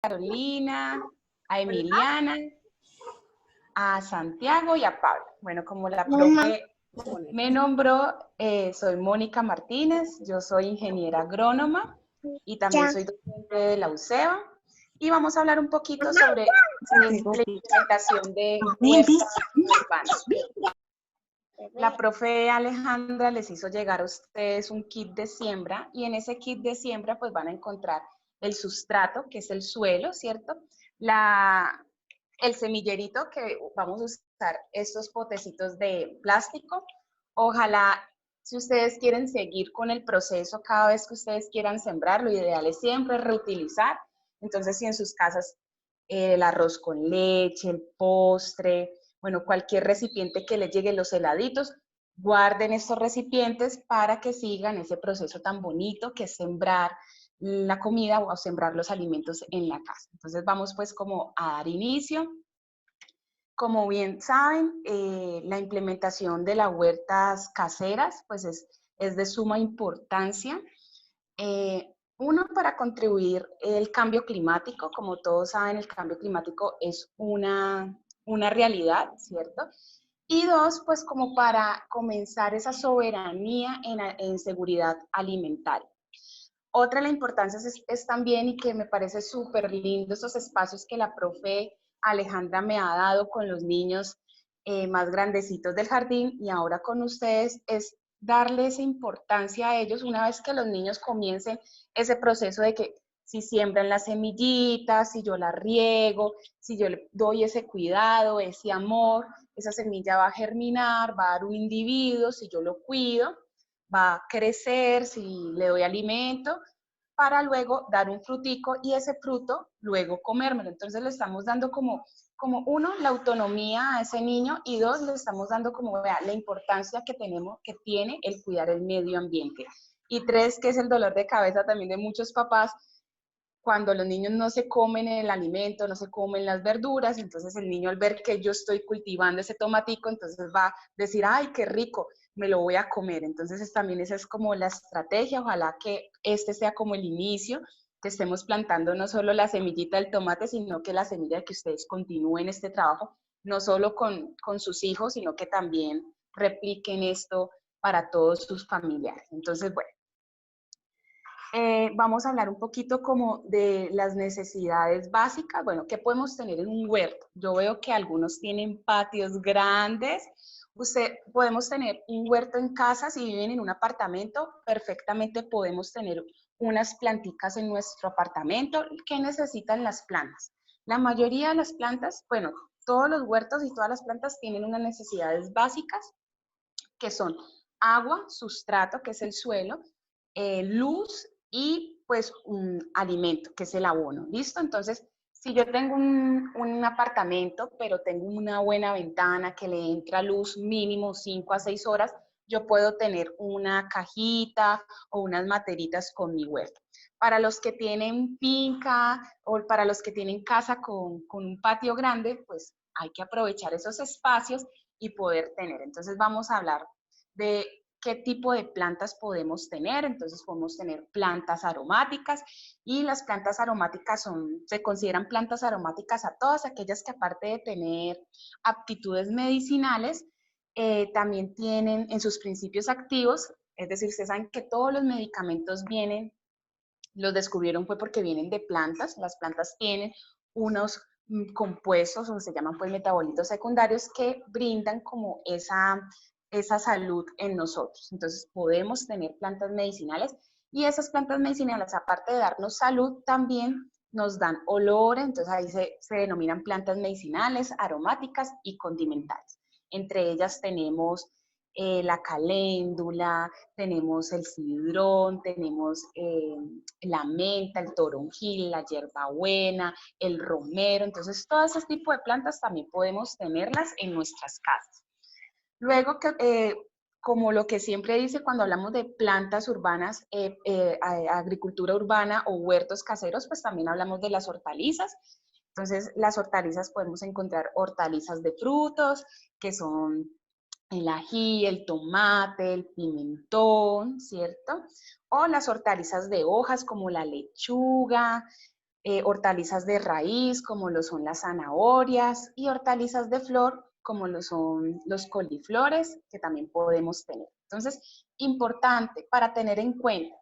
Carolina, a Emiliana, a Santiago y a Pablo. Bueno, como la profe me nombró, soy Mónica Martínez, yo soy ingeniera agrónoma y también soy docente de la UCEBA. Y vamos a hablar un poquito sobre la implementación de huertas urbanas. La profe Alejandra les hizo llegar a ustedes un kit de siembra y en ese kit de siembra pues van a encontrar el sustrato, que es el suelo, ¿cierto? El semillerito que vamos a usar estos potecitos de plástico. Ojalá, si ustedes quieren seguir con el proceso cada vez que ustedes quieran sembrar, lo ideal es siempre reutilizar. Entonces, si en sus casas el arroz con leche, el postre, bueno, cualquier recipiente que les llegue los heladitos, guarden estos recipientes para que sigan ese proceso tan bonito que es sembrar la comida o sembrar los alimentos en la casa. Entonces vamos pues como a dar inicio. Como bien saben, la implementación de las huertas caseras pues es de suma importancia. Uno, para contribuir el cambio climático, como todos saben, el cambio climático es una realidad, ¿cierto? Y dos, pues como para comenzar esa soberanía en seguridad alimentaria. Otra de la importancia es también, y que me parece súper lindo, estos espacios que la profe Alejandra me ha dado con los niños más grandecitos del jardín y ahora con ustedes, es darle esa importancia a ellos una vez que los niños comiencen ese proceso de que si siembran las semillitas, si yo las riego, si yo le doy ese cuidado, ese amor, esa semilla va a germinar, va a dar un individuo, si yo lo cuido, va a crecer, si le doy alimento, para luego dar un frutico y ese fruto luego comérmelo. Entonces le estamos dando como uno, la autonomía a ese niño y dos, le estamos dando como, vea, la importancia que tiene el cuidar el medio ambiente. Y tres, que es el dolor de cabeza también de muchos papás, cuando los niños no se comen el alimento, no se comen las verduras, entonces el niño al ver que yo estoy cultivando ese tomatico, entonces va a decir, ay, qué rico, me lo voy a comer. Entonces también esa es como la estrategia, ojalá que este sea como el inicio, que estemos plantando no solo la semillita del tomate, sino que la semilla de que ustedes continúen este trabajo, no solo con sus hijos, sino que también repliquen esto para todos sus familiares. Entonces, bueno, vamos a hablar un poquito como de las necesidades básicas. Bueno, ¿qué podemos tener en un huerto? Yo veo que algunos tienen patios grandes. Podemos tener un huerto en casa, si viven en un apartamento, perfectamente podemos tener unas plantitas en nuestro apartamento. ¿Qué necesitan las plantas? La mayoría de las plantas, bueno, todos los huertos y todas las plantas tienen unas necesidades básicas que son agua, sustrato, que es el suelo, luz y pues un alimento, que es el abono. ¿Listo? Entonces, si yo tengo un apartamento, pero tengo una buena ventana que le entra luz mínimo 5 a 6 horas, yo puedo tener una cajita o unas materitas con mi huerto. Para los que tienen finca o para los que tienen casa con un patio grande, pues hay que aprovechar esos espacios y poder tener. Entonces vamos a hablar de qué tipo de plantas podemos tener. Entonces podemos tener plantas aromáticas y las plantas aromáticas se consideran plantas aromáticas a todas aquellas que aparte de tener aptitudes medicinales, también tienen en sus principios activos, es decir, ustedes saben que todos los medicamentos los descubrieron fue porque vienen de plantas, las plantas tienen unos compuestos, o se llaman pues metabolitos secundarios, que brindan como esa salud en nosotros. Entonces podemos tener plantas medicinales y esas plantas medicinales, aparte de darnos salud, también nos dan olor, entonces ahí se denominan plantas medicinales, aromáticas y condimentales. Entre ellas tenemos la caléndula, tenemos el cidrón, tenemos la menta, el toronjil, la hierbabuena, el romero. Entonces, todo ese tipo de plantas también podemos tenerlas en nuestras casas. Luego, como lo que siempre dice cuando hablamos de plantas urbanas, agricultura urbana o huertos caseros, pues también hablamos de las hortalizas. Entonces, las hortalizas podemos encontrar hortalizas de frutos, que son el ají, el tomate, el pimentón, ¿cierto? O las hortalizas de hojas como la lechuga, hortalizas de raíz, como lo son las zanahorias, y hortalizas de flor, como lo son los coliflores, que también podemos tener. Entonces, importante para tener en cuenta.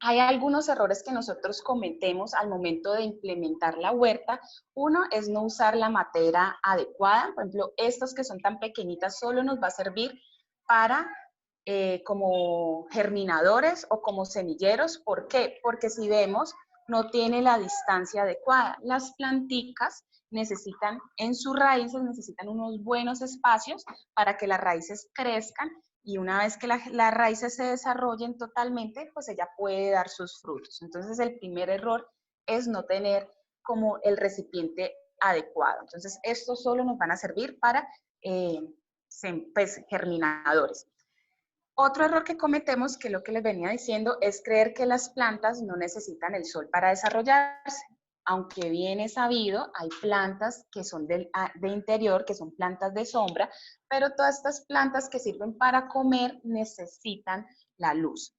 Hay algunos errores que nosotros cometemos al momento de implementar la huerta. Uno es no usar la matera adecuada. Por ejemplo, estas que son tan pequeñitas solo nos va a servir para como germinadores o como semilleros. ¿Por qué? Porque si vemos, no tiene la distancia adecuada. Las planticas necesitan, en sus raíces, necesitan unos buenos espacios para que las raíces crezcan, y una vez que las raíces se desarrollen totalmente, pues ella puede dar sus frutos. Entonces el primer error es no tener como el recipiente adecuado. Entonces estos solo nos van a servir para pues, germinadores. Otro error que cometemos, que lo que les venía diciendo, es creer que las plantas no necesitan el sol para desarrollarse. Aunque bien es sabido, hay plantas que son de interior, que son plantas de sombra, pero todas estas plantas que sirven para comer necesitan la luz.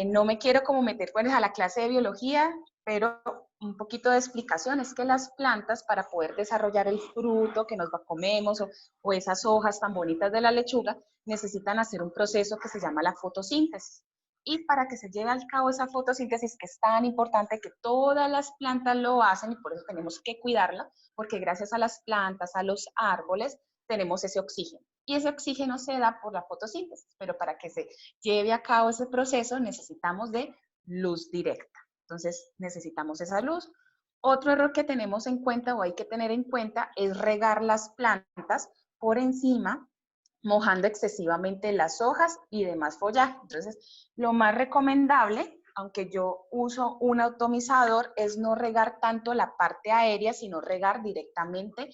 No me quiero como meter pues, a la clase de biología, pero un poquito de explicación es que las plantas, para poder desarrollar el fruto que nos comemos o esas hojas tan bonitas de la lechuga, necesitan hacer un proceso que se llama la fotosíntesis. Y para que se lleve a cabo esa fotosíntesis, que es tan importante, que todas las plantas lo hacen, y por eso tenemos que cuidarla, porque gracias a las plantas, a los árboles, tenemos ese oxígeno. Y ese oxígeno se da por la fotosíntesis, pero para que se lleve a cabo ese proceso necesitamos de luz directa. Entonces necesitamos esa luz. Otro error que tenemos en cuenta o hay que tener en cuenta es regar las plantas por encima, mojando excesivamente las hojas y demás follaje. Entonces, lo más recomendable, aunque yo uso un atomizador, es no regar tanto la parte aérea, sino regar directamente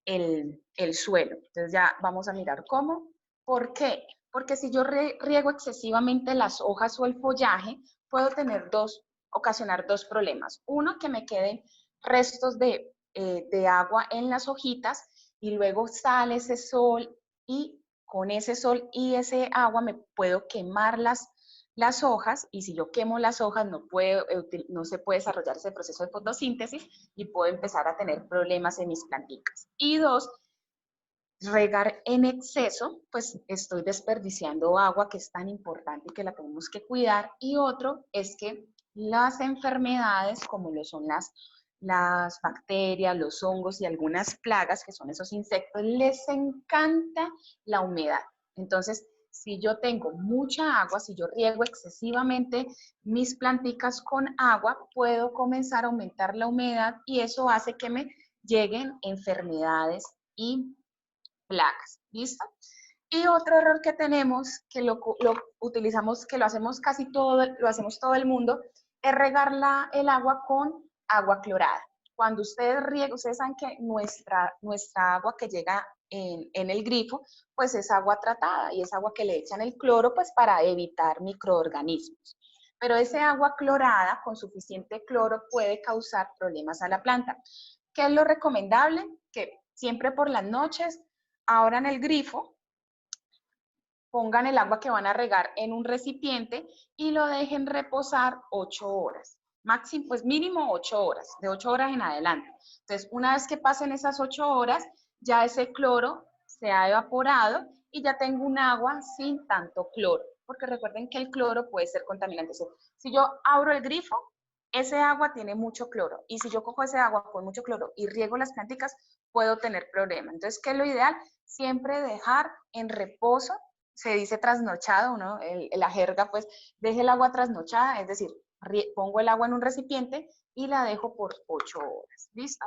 el suelo. Entonces ya vamos a mirar cómo. ¿Por qué? Porque si yo riego excesivamente las hojas o el follaje, puedo ocasionar dos problemas. Uno, que me queden restos de agua en las hojitas, y luego sale ese sol, y con ese sol y ese agua me puedo quemar las hojas, y si yo quemo las hojas no se puede desarrollar ese proceso de fotosíntesis y puedo empezar a tener problemas en mis plantitas. Y dos, regar en exceso, pues estoy desperdiciando agua, que es tan importante y que la tenemos que cuidar. Y otro es que las enfermedades, como lo son las bacterias, los hongos y algunas plagas, que son esos insectos, les encanta la humedad. Entonces, si yo tengo mucha agua, si yo riego excesivamente mis planticas con agua, puedo comenzar a aumentar la humedad, y eso hace que me lleguen enfermedades y plagas. ¿Listo? Y otro error que tenemos, que lo utilizamos, que lo hacemos casi todo, lo hacemos todo el mundo, es regar el agua con agua clorada. Cuando ustedes riegan, ustedes saben que nuestra agua que llega en el grifo, pues es agua tratada, y es agua que le echan el cloro, pues para evitar microorganismos. Pero ese agua clorada, con suficiente cloro, puede causar problemas a la planta. ¿Qué es lo recomendable? Que siempre por las noches abran el grifo, pongan el agua que van a regar en un recipiente y lo dejen reposar 8 horas. Máximo, pues mínimo 8 horas, de 8 horas en adelante. Entonces, una vez que pasen esas 8 horas, ya ese cloro se ha evaporado y ya tengo un agua sin tanto cloro, porque recuerden que el cloro puede ser contaminante. Si yo abro el grifo, ese agua tiene mucho cloro, y si yo cojo ese agua con mucho cloro y riego las plantitas, puedo tener problemas. Entonces, ¿qué es lo ideal? Siempre dejar en reposo. Se dice trasnochado, ¿no? La jerga, pues, deje el agua trasnochada, es decir, pongo el agua en un recipiente y la dejo por 8 horas. ¿Listo?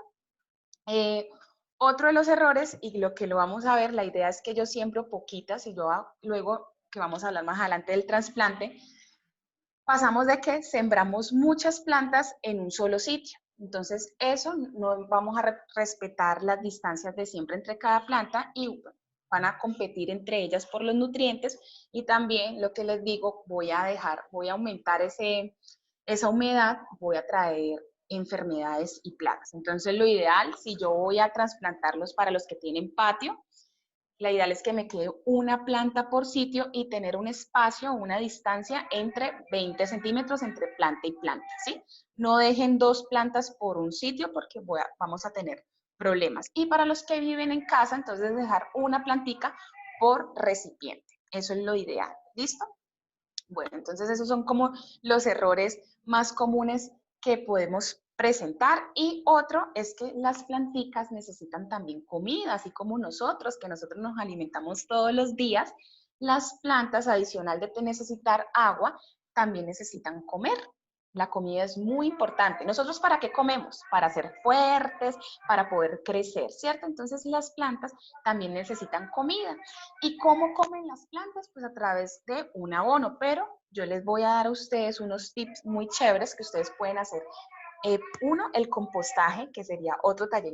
Otro de los errores, y lo que lo vamos a ver, la idea es que yo siembro poquitas, y luego que vamos a hablar más adelante del trasplante, pasamos de que sembramos muchas plantas en un solo sitio. Entonces, eso no vamos a respetar las distancias de siembra entre cada planta, y van a competir entre ellas por los nutrientes. Y también, lo que les digo, voy a aumentar esa humedad, voy a traer enfermedades y plagas. Entonces, lo ideal, si yo voy a trasplantarlos, para los que tienen patio, La ideal es que me quede una planta por sitio y tener un espacio, una distancia entre 20 centímetros entre planta y planta, ¿sí? No dejen 2 plantas por un sitio porque vamos a tener problemas. Y para los que viven en casa, entonces dejar una plantica por recipiente. Eso es lo ideal. ¿Listo? Bueno, entonces esos son como los errores más comunes que podemos presentar. Y otro es que las planticas necesitan también comida, así como nosotros, que nosotros nos alimentamos todos los días. Las plantas, adicional de necesitar agua, también necesitan comer. La comida es muy importante. ¿Nosotros para qué comemos? Para ser fuertes, para poder crecer, ¿cierto? Entonces las plantas también necesitan comida. ¿Y cómo comen las plantas? Pues a través de un abono, pero yo les voy a dar a ustedes unos tips muy chéveres que ustedes pueden hacer. Uno, el compostaje, que sería otro taller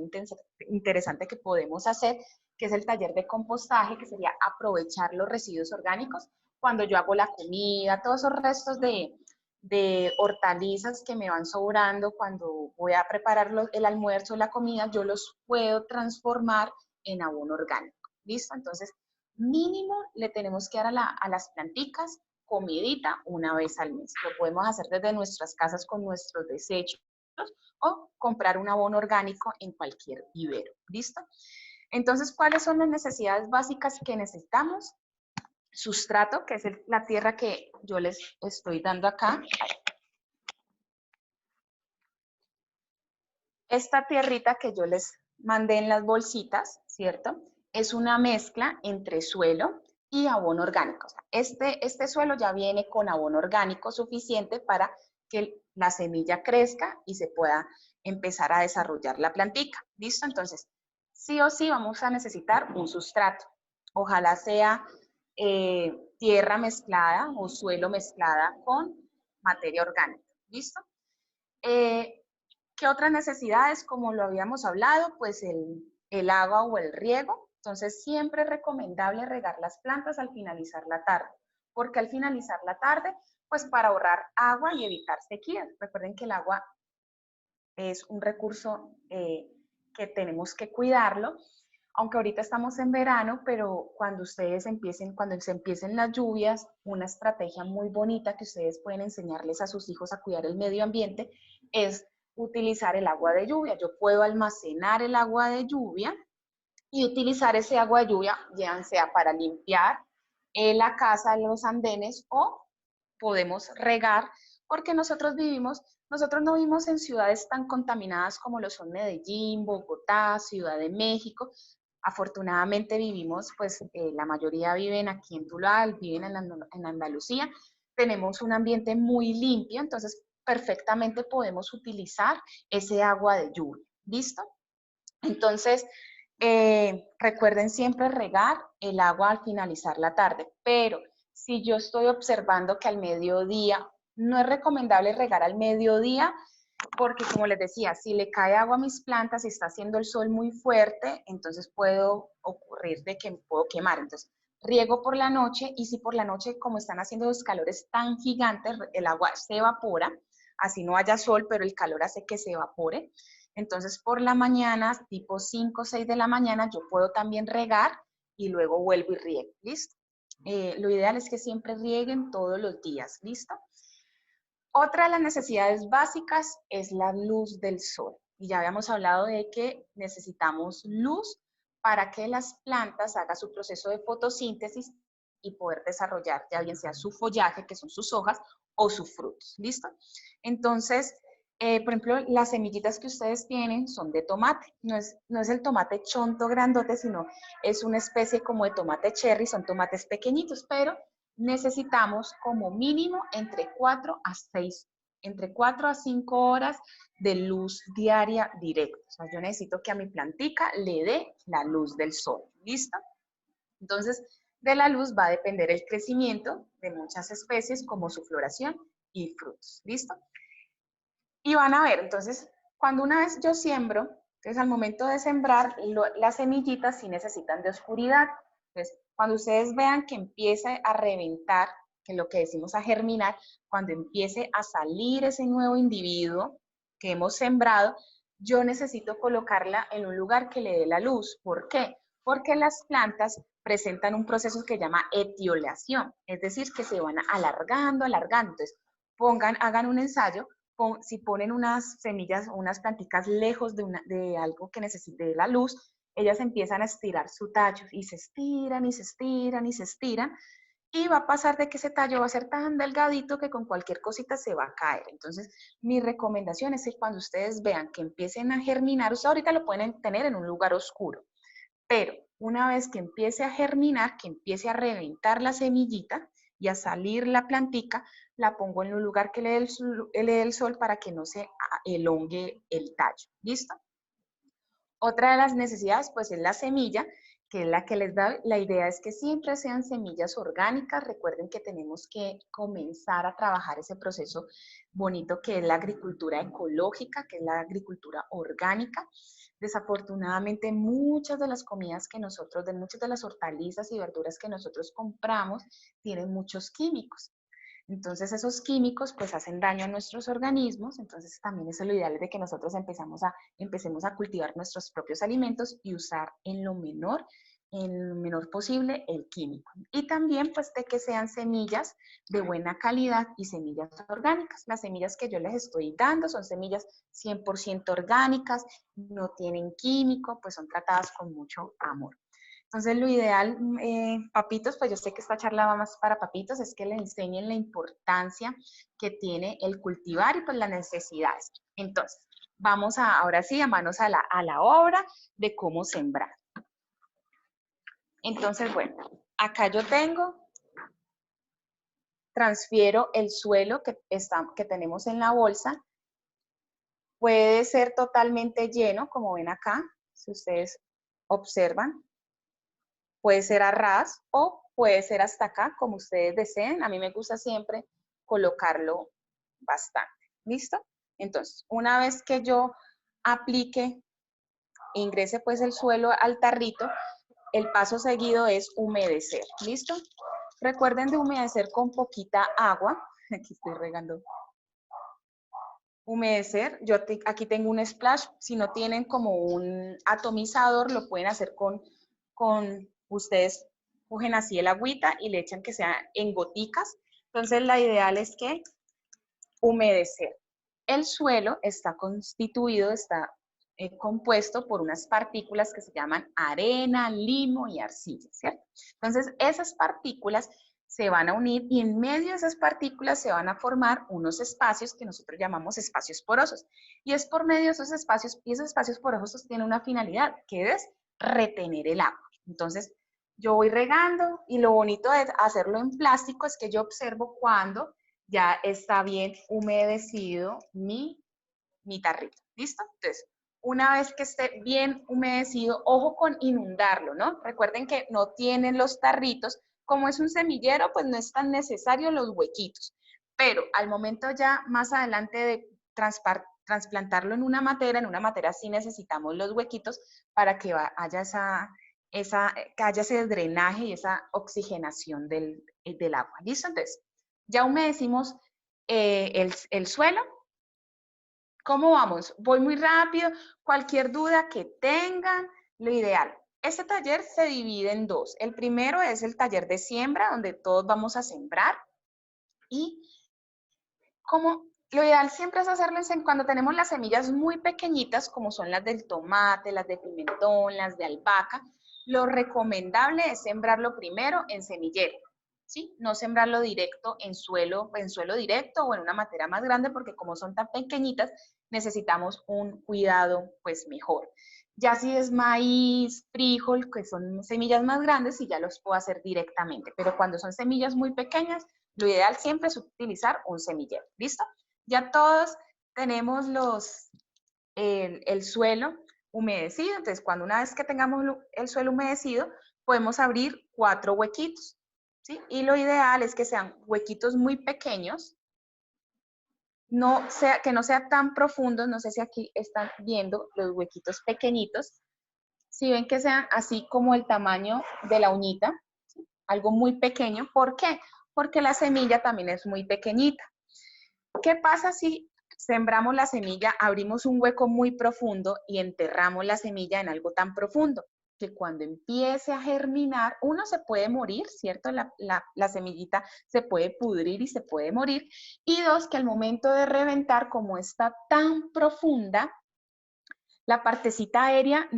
interesante que podemos hacer, que es el taller de compostaje, que sería aprovechar los residuos orgánicos. Cuando yo hago la comida, todos esos restos de hortalizas que me van sobrando cuando voy a preparar el almuerzo, la comida, yo los puedo transformar en abono orgánico. ¿Listo? Entonces, mínimo le tenemos que dar a las planticas comidita una vez al mes. Lo podemos hacer desde nuestras casas con nuestros desechos o comprar un abono orgánico en cualquier vivero. ¿Listo? Entonces, ¿cuáles son las necesidades básicas que necesitamos? Sustrato, que es la tierra que yo les estoy dando acá. Esta tierrita que yo les mandé en las bolsitas, ¿cierto? Es una mezcla entre suelo y abono orgánico. Este suelo ya viene con abono orgánico suficiente para que la semilla crezca y se pueda empezar a desarrollar la plantica. ¿Listo? Entonces, sí o sí vamos a necesitar un sustrato. Ojalá sea tierra mezclada o suelo mezclada con materia orgánica. ¿Listo? ¿Qué otras necesidades? Como lo habíamos hablado, pues el agua o el riego. Entonces, siempre es recomendable regar las plantas al finalizar la tarde. Porque al finalizar la tarde, pues para ahorrar agua y evitar sequías. Recuerden que el agua es un recurso que tenemos que cuidarlo, aunque ahorita estamos en verano, pero cuando se empiecen las lluvias, una estrategia muy bonita que ustedes pueden enseñarles a sus hijos a cuidar el medio ambiente es utilizar el agua de lluvia. Yo puedo almacenar el agua de lluvia y utilizar ese agua de lluvia, ya sea para limpiar la casa, los andenes, o podemos regar, porque nosotros no vivimos en ciudades tan contaminadas como lo son Medellín, Bogotá, Ciudad de México. Afortunadamente vivimos, pues la mayoría viven aquí en Tuluá, viven en Andalucía. Tenemos un ambiente muy limpio, entonces perfectamente podemos utilizar ese agua de lluvia. ¿Listo? Entonces, recuerden siempre regar el agua al finalizar la tarde, pero si yo estoy observando que al mediodía, no es recomendable regar al mediodía, porque como les decía, si le cae agua a mis plantas y está haciendo el sol muy fuerte, entonces puedo ocurrir de que me puedo quemar. Entonces, riego por la noche y si por la noche, como están haciendo los calores tan gigantes, el agua se evapora, así no haya sol, pero el calor hace que se evapore. Entonces, por la mañana, tipo 5 o 6 de la mañana, yo puedo también regar y luego vuelvo y riego, ¿listo? Lo ideal es que siempre rieguen todos los días, ¿listo? Otra de las necesidades básicas es la luz del sol. Y ya habíamos hablado de que necesitamos luz para que las plantas hagan su proceso de fotosíntesis y poder desarrollar ya bien sea su follaje, que son sus hojas, o sus frutos. ¿Listo? Entonces, por ejemplo, las semillitas que ustedes tienen son de tomate. No es el tomate chonto grandote, sino es una especie como de tomate cherry, son tomates pequeñitos, pero necesitamos como mínimo entre 4 a 5 horas de luz diaria directa. O sea, yo necesito que a mi plantica le dé la luz del sol. ¿Listo? Entonces, de la luz va a depender el crecimiento de muchas especies como su floración y frutos. ¿Listo? Y van a ver, entonces, cuando una vez yo siembro, entonces al momento de sembrar, las semillitas sí necesitan de oscuridad. Entonces, cuando ustedes vean que empiece a reventar, que lo que decimos a germinar, cuando empiece a salir ese nuevo individuo que hemos sembrado, yo necesito colocarla en un lugar que le dé la luz. ¿Por qué? porque las plantas presentan un proceso que se llama etiolación, es decir, que se van alargando, alargando. Entonces, hagan un ensayo, si ponen unas semillas o unas plantitas lejos de algo que necesite la luz, ellas empiezan a estirar su tallo y se estiran y se estiran y se estiran, y va a pasar de que ese tallo va a ser tan delgadito que con cualquier cosita se va a caer. Entonces, mi recomendación es que cuando ustedes vean que empiecen a germinar, ustedes ahorita lo pueden tener en un lugar oscuro, pero una vez que empiece a germinar, que empiece a reventar la semillita y a salir la plantica, la pongo en un lugar que le dé el sol para que no se elongue el tallo. ¿Listo? Otra de las necesidades, pues, es la semilla, que es la que les da. La idea es que siempre sean semillas orgánicas. Recuerden que tenemos que comenzar a trabajar ese proceso bonito que es la agricultura ecológica, que es la agricultura orgánica. Desafortunadamente, muchas de las comidas que nosotros, de muchas de las hortalizas y verduras que nosotros compramos, tienen muchos químicos. Entonces esos químicos pues hacen daño a nuestros organismos, entonces también es lo ideal de que nosotros empecemos a cultivar nuestros propios alimentos y usar en lo menor posible el químico. Y también pues de que sean semillas de buena calidad y semillas orgánicas. Las semillas que yo les estoy dando son semillas 100% orgánicas, no tienen químico, pues son tratadas con mucho amor. Entonces, lo ideal, papitos, pues yo sé que esta charla va más para papitos, es que le enseñen la importancia que tiene el cultivar y pues las necesidades. Entonces, vamos ahora sí, a manos a la obra de cómo sembrar. Entonces, bueno, acá yo transfiero el suelo que tenemos en la bolsa. Puede ser totalmente lleno, como ven acá, si ustedes observan. Puede ser a ras o puede ser hasta acá, como ustedes deseen. A mí me gusta siempre colocarlo bastante. ¿Listo? Entonces, una vez que yo aplique, ingrese pues el suelo al tarrito, el paso seguido es humedecer. ¿Listo? Recuerden de humedecer con poquita agua. Aquí estoy regando. Humedecer. Yo aquí tengo un splash. Si no tienen como un atomizador, lo pueden hacer con ustedes cogen así el agüita y le echan que sea en goticas. Entonces, la ideal es que humedecer. El suelo está constituido, está compuesto por unas partículas que se llaman arena, limo y arcilla, ¿cierto? Entonces, esas partículas se van a unir y en medio de esas partículas se van a formar unos espacios que nosotros llamamos espacios porosos. Y es por medio de esos espacios, y esos espacios porosos tienen una finalidad, que es retener el agua. Entonces, yo voy regando y lo bonito de hacerlo en plástico es que yo observo cuando ya está bien humedecido mi tarrito. ¿Listo? Entonces, una vez que esté bien humedecido, ojo con inundarlo, ¿no? Recuerden que no tienen los tarritos. Como es un semillero, pues no es tan necesario los huequitos. Pero al momento ya más adelante de trasplantarlo en una matera sí necesitamos los huequitos para que haya que haya ese drenaje y esa oxigenación del agua. ¿Listo? Entonces, ya humedecimos el suelo. ¿Cómo vamos? Voy muy rápido. Cualquier duda que tengan, lo ideal. Este taller se divide en dos. El primero es el taller de siembra, donde todos vamos a sembrar. Y como lo ideal siempre es hacerlo cuando tenemos las semillas muy pequeñitas, como son las del tomate, las de pimentón, las de albahaca, lo recomendable es sembrarlo primero en semillero. ¿Sí? No sembrarlo directo en suelo directo o en una matera más grande, porque como son tan pequeñitas, necesitamos un cuidado pues mejor. Ya si es maíz, frijol, que son semillas más grandes, sí ya los puedo hacer directamente, pero cuando son semillas muy pequeñas, lo ideal siempre es utilizar un semillero. ¿Listo? Ya todos tenemos el suelo humedecido, entonces cuando una vez que tengamos el suelo humedecido, podemos abrir 4 huequitos. ¿Sí? Y lo ideal es que sean huequitos muy pequeños, que no sea tan profundos. No sé si aquí están viendo los huequitos pequeñitos. Si ven que sean así como el tamaño de la uñita, ¿sí? Algo muy pequeño. ¿Por qué? Porque la semilla también es muy pequeñita. ¿Qué pasa si sembramos la semilla, abrimos un hueco muy profundo y enterramos la semilla en algo tan profundo? que cuando empiece a germinar, uno se puede morir, ¿cierto? La semillita se puede pudrir y se puede morir. Y dos, que al momento de reventar, como está tan profunda, la partecita aérea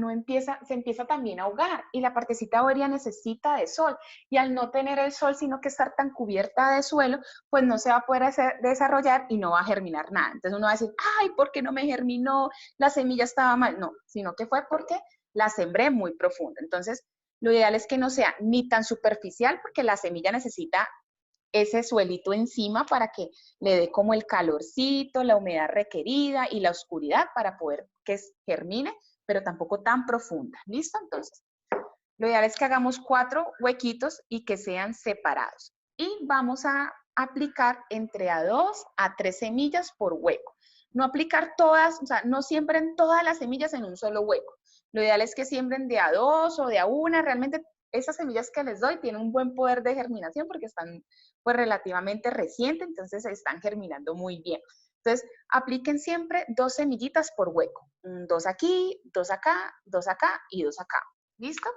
se empieza también a ahogar y la partecita aérea necesita de sol y al no tener el sol, sino que estar tan cubierta de suelo, pues no se va a poder desarrollar y no va a germinar nada. Entonces uno va a decir, ay, ¿por qué no me germinó? La semilla estaba mal. No, sino que fue porque la sembré muy profunda. Entonces, lo ideal es que no sea ni tan superficial porque la semilla necesita ese suelito encima para que le dé como el calorcito, la humedad requerida y la oscuridad para poder que germine, pero tampoco tan profunda. ¿Listo? Entonces, lo ideal es que hagamos 4 huequitos y que sean separados. Y vamos a aplicar entre a 2 a 3 semillas por hueco. No aplicar todas, o sea, no siembren todas las semillas en un solo hueco. Lo ideal es que siembren de a 2 o de a 1. Realmente esas semillas que les doy tienen un buen poder de germinación porque están pues relativamente recientes, entonces están germinando muy bien. Entonces, apliquen siempre 2 semillitas por hueco. 2 aquí, 2 acá, 2 acá y 2 acá. ¿Listo?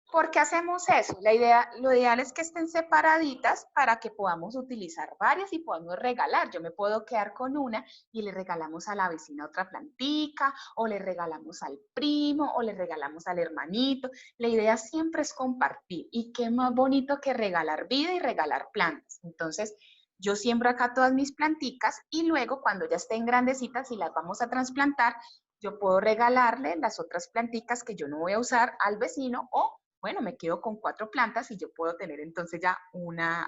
¿Por qué hacemos eso? Lo ideal es que estén separaditas para que podamos utilizar varias y podamos regalar. Yo me puedo quedar con una y le regalamos a la vecina otra plantica, o le regalamos al primo, o le regalamos al hermanito. La idea siempre es compartir. Y qué más bonito que regalar vida y regalar plantas. Entonces, yo siembro acá todas mis planticas y luego cuando ya estén grandecitas y las vamos a trasplantar, yo puedo regalarle las otras planticas que yo no voy a usar al vecino o bueno, me quedo con 4 plantas y yo puedo tener entonces ya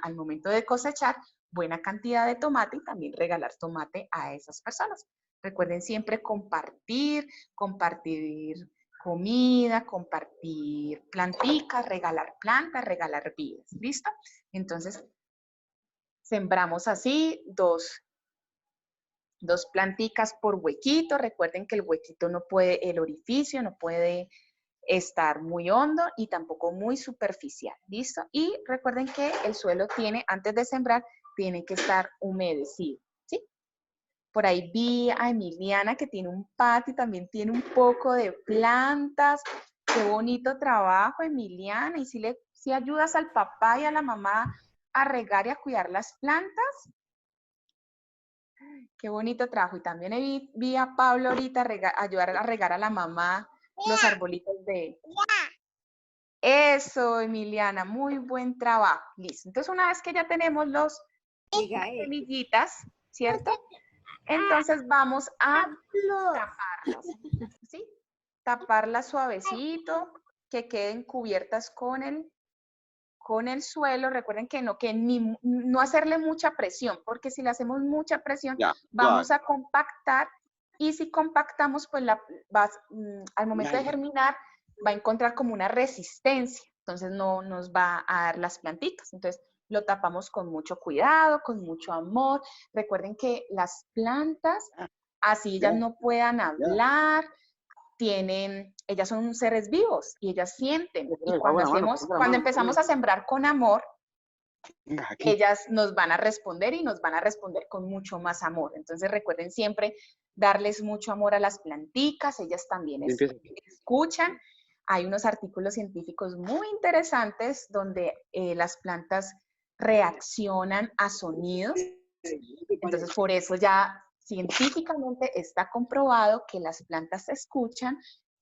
al momento de cosechar, buena cantidad de tomate y también regalar tomate a esas personas. Recuerden siempre compartir comida, compartir planticas, regalar vidas, ¿listo? Entonces, sembramos así dos planticas por huequito. Recuerden que el huequito no puede, el orificio no puede estar muy hondo y tampoco muy superficial, ¿listo? Y recuerden que el suelo antes de sembrar, tiene que estar humedecido, ¿sí? Por ahí vi a Emiliana que tiene un patio y también tiene un poco de plantas. Qué bonito trabajo, Emiliana. ¿Y si ayudas al papá y a la mamá a regar y a cuidar las plantas? Qué bonito trabajo. Y también vi a Pablo ahorita ayudar a regar a la mamá los arbolitos de... Eso, Emiliana, muy buen trabajo. Listo. Entonces, una vez que ya tenemos las semillitas, ¿cierto? Entonces vamos a taparlas, ¿sí? Taparlas suavecito, que queden cubiertas con el suelo. Recuerden que no hacerle mucha presión, porque si le hacemos mucha presión, vamos a compactar, y si compactamos, pues al momento de germinar, va a encontrar como una resistencia, entonces no nos va a dar las plantitas. Entonces lo tapamos con mucho cuidado, con mucho amor. Recuerden que las plantas, así ellas no puedan hablar, ellas son seres vivos y ellas sienten. Y cuando empezamos a sembrar con amor, ellas nos van a responder y nos van a responder con mucho más amor. Entonces recuerden siempre darles mucho amor a las planticas, ellas también escuchan. Hay unos artículos científicos muy interesantes donde las plantas reaccionan a sonidos. Entonces por eso ya científicamente está comprobado que las plantas escuchan,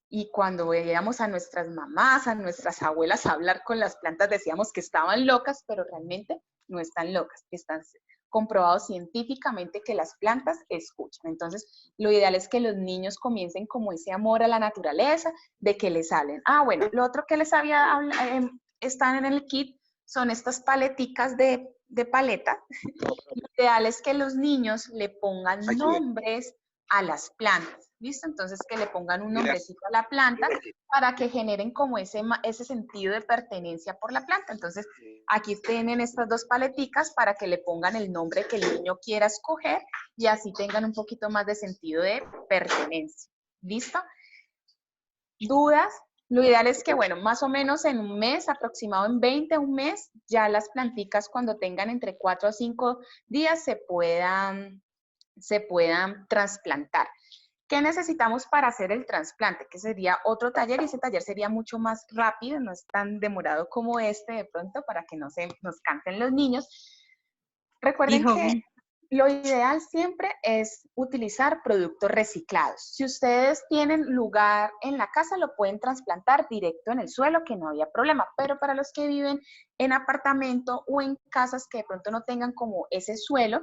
y cuando veíamos a nuestras mamás, a nuestras abuelas hablar con las plantas, decíamos que estaban locas, pero realmente no están locas. Están comprobado científicamente que las plantas escuchan. Entonces, lo ideal es que los niños comiencen como ese amor a la naturaleza, de que les hablen. Bueno, lo otro que les están en el kit son estas paleticas de paleta. Lo ideal es que los niños le pongan nombres a las plantas. ¿Listo? Entonces que le pongan un nombrecito a la planta para que generen como ese sentido de pertenencia por la planta. Entonces aquí tienen estas 2 paleticas para que le pongan el nombre que el niño quiera escoger y así tengan un poquito más de sentido de pertenencia. ¿Listo? ¿Dudas? Lo ideal es que, bueno, más o menos en un mes, aproximado en 20, un mes, ya las planticas cuando tengan entre 4 a 5 días se puedan trasplantar. ¿Qué necesitamos para hacer el trasplante? Que sería otro taller y ese taller sería mucho más rápido, no es tan demorado como este de pronto para que no se nos cansen los niños. Recuerden Hijo, que lo ideal siempre es utilizar productos reciclados. Si ustedes tienen lugar en la casa, lo pueden trasplantar directo en el suelo, que no había problema. Pero para los que viven en apartamento o en casas que de pronto no tengan como ese suelo,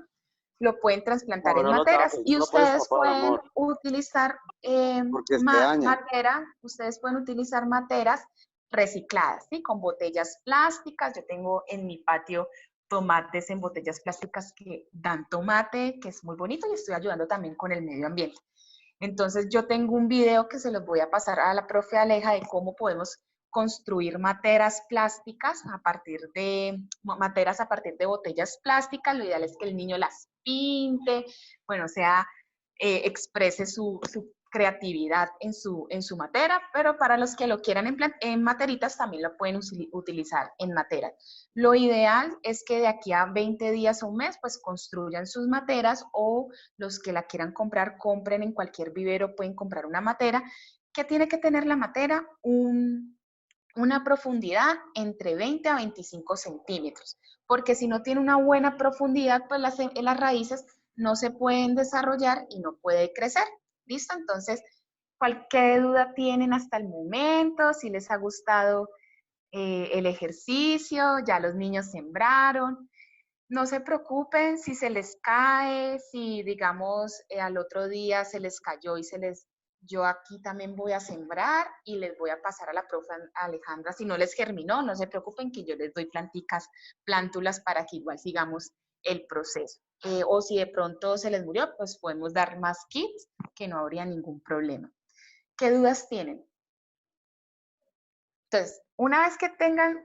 lo pueden trasplantar en No lo materas tapes, y no lo puedes ustedes tapar, pueden amor, utilizar porque se daña. ustedes pueden utilizar materas recicladas, ¿sí? Con botellas plásticas. Yo tengo en mi patio tomates en botellas plásticas que dan tomate, que es muy bonito y estoy ayudando también con el medio ambiente. Entonces yo tengo un video que se los voy a pasar a la profe Aleja de cómo podemos construir materas plásticas materas a partir de botellas plásticas. Lo ideal es que el niño las pinte, bueno, exprese su creatividad en su matera, pero para los que lo quieran en materitas también lo pueden utilizar en materas. Lo ideal es que de aquí a 20 días o un mes pues construyan sus materas o los que la quieran comprar, compren en cualquier vivero, pueden comprar una matera. ¿Qué tiene que tener la matera? Una profundidad entre 20 a 25 centímetros, porque si no tiene una buena profundidad, pues las raíces no se pueden desarrollar y no puede crecer. ¿Listo? Entonces, cualquier duda tienen hasta el momento, si les ha gustado el ejercicio, ya los niños sembraron. No se preocupen si se les cae, si digamos al otro día se les cayó y yo aquí también voy a sembrar y les voy a pasar a la profe Alejandra. Si no les germinó, no se preocupen que yo les doy plántulas para que igual sigamos el proceso. O si de pronto se les murió, pues podemos dar más kits que no habría ningún problema. ¿Qué dudas tienen? Entonces, una vez que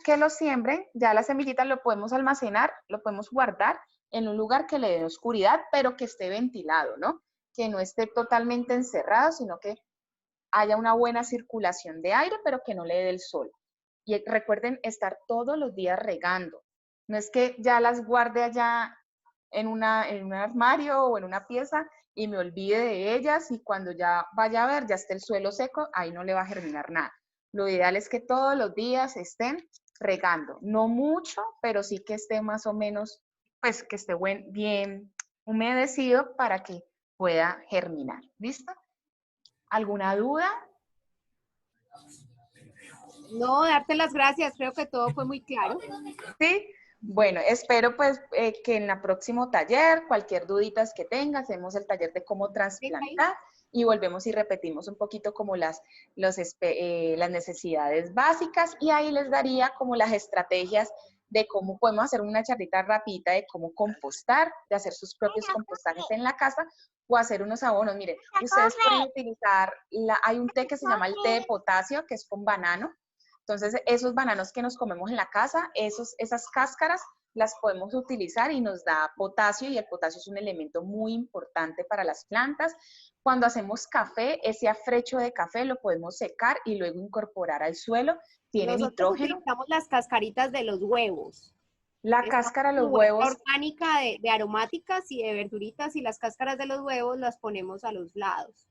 que lo siembren, ya las semillitas lo podemos almacenar, lo podemos guardar en un lugar que le dé oscuridad, pero que esté ventilado, ¿no? Que no esté totalmente encerrado, sino que haya una buena circulación de aire, pero que no le dé el sol. Y recuerden estar todos los días regando. No es que ya las guarde allá en un armario o en una pieza y me olvide de ellas y cuando ya vaya a ver, ya esté el suelo seco, ahí no le va a germinar nada. Lo ideal es que todos los días estén regando, no mucho, pero sí que esté más o menos, pues que esté bien humedecido para que pueda germinar. ¿Listo? ¿Alguna duda? no, darte las gracias, creo que todo fue muy claro. Sí. Bueno, espero pues que en el próximo taller, cualquier duditas que tenga, hacemos el taller de cómo trasplantar y volvemos y repetimos un poquito como las necesidades básicas y ahí les daría como las estrategias de cómo podemos hacer una charlita rapidita de cómo compostar, de hacer sus propios compostajes en la casa o hacer unos abonos. Miren, ustedes pueden utilizar, hay un té que se llama el té de potasio, que es con banano. Entonces, esos bananos que nos comemos en la casa, esas cáscaras las podemos utilizar y nos da potasio y el potasio es un elemento muy importante para las plantas. Cuando hacemos café, ese afrecho de café lo podemos secar y luego incorporar al suelo. Tiene Nosotros nitrógeno. utilizamos las cascaritas de los huevos. La Esta cáscara de los huerta huevos, orgánica de aromáticas y de verduritas y las cáscaras de los huevos las ponemos a los lados.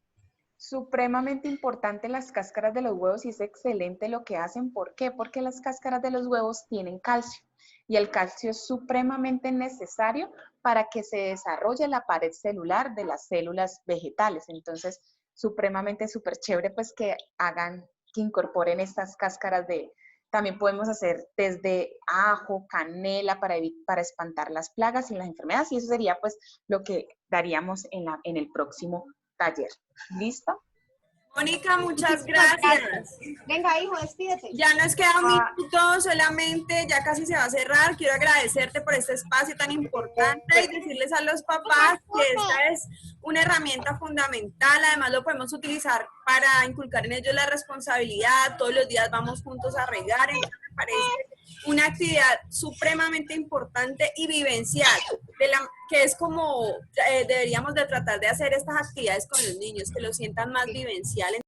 supremamente importante las cáscaras de los huevos y es excelente lo que hacen. ¿Por qué? Porque las cáscaras de los huevos tienen calcio y el calcio es supremamente necesario para que se desarrolle la pared celular de las células vegetales. Entonces, supremamente súper chévere pues que que incorporen estas cáscaras también podemos hacer desde ajo, canela para espantar las plagas y las enfermedades y eso sería pues lo que daríamos en el próximo taller. ¿Listo? Mónica, muchas Muchísimas gracias. Venga, hijo, despídete. Ya nos queda un minuto solamente, ya casi se va a cerrar. Quiero agradecerte por este espacio tan importante y decirles a los papás que esta es una herramienta fundamental. Además, lo podemos utilizar para inculcar en ellos la responsabilidad. Todos los días vamos juntos a regar. Entonces, me parece una actividad supremamente importante y vivencial, que es como deberíamos de tratar de hacer estas actividades con los niños, que lo sientan más vivenciales.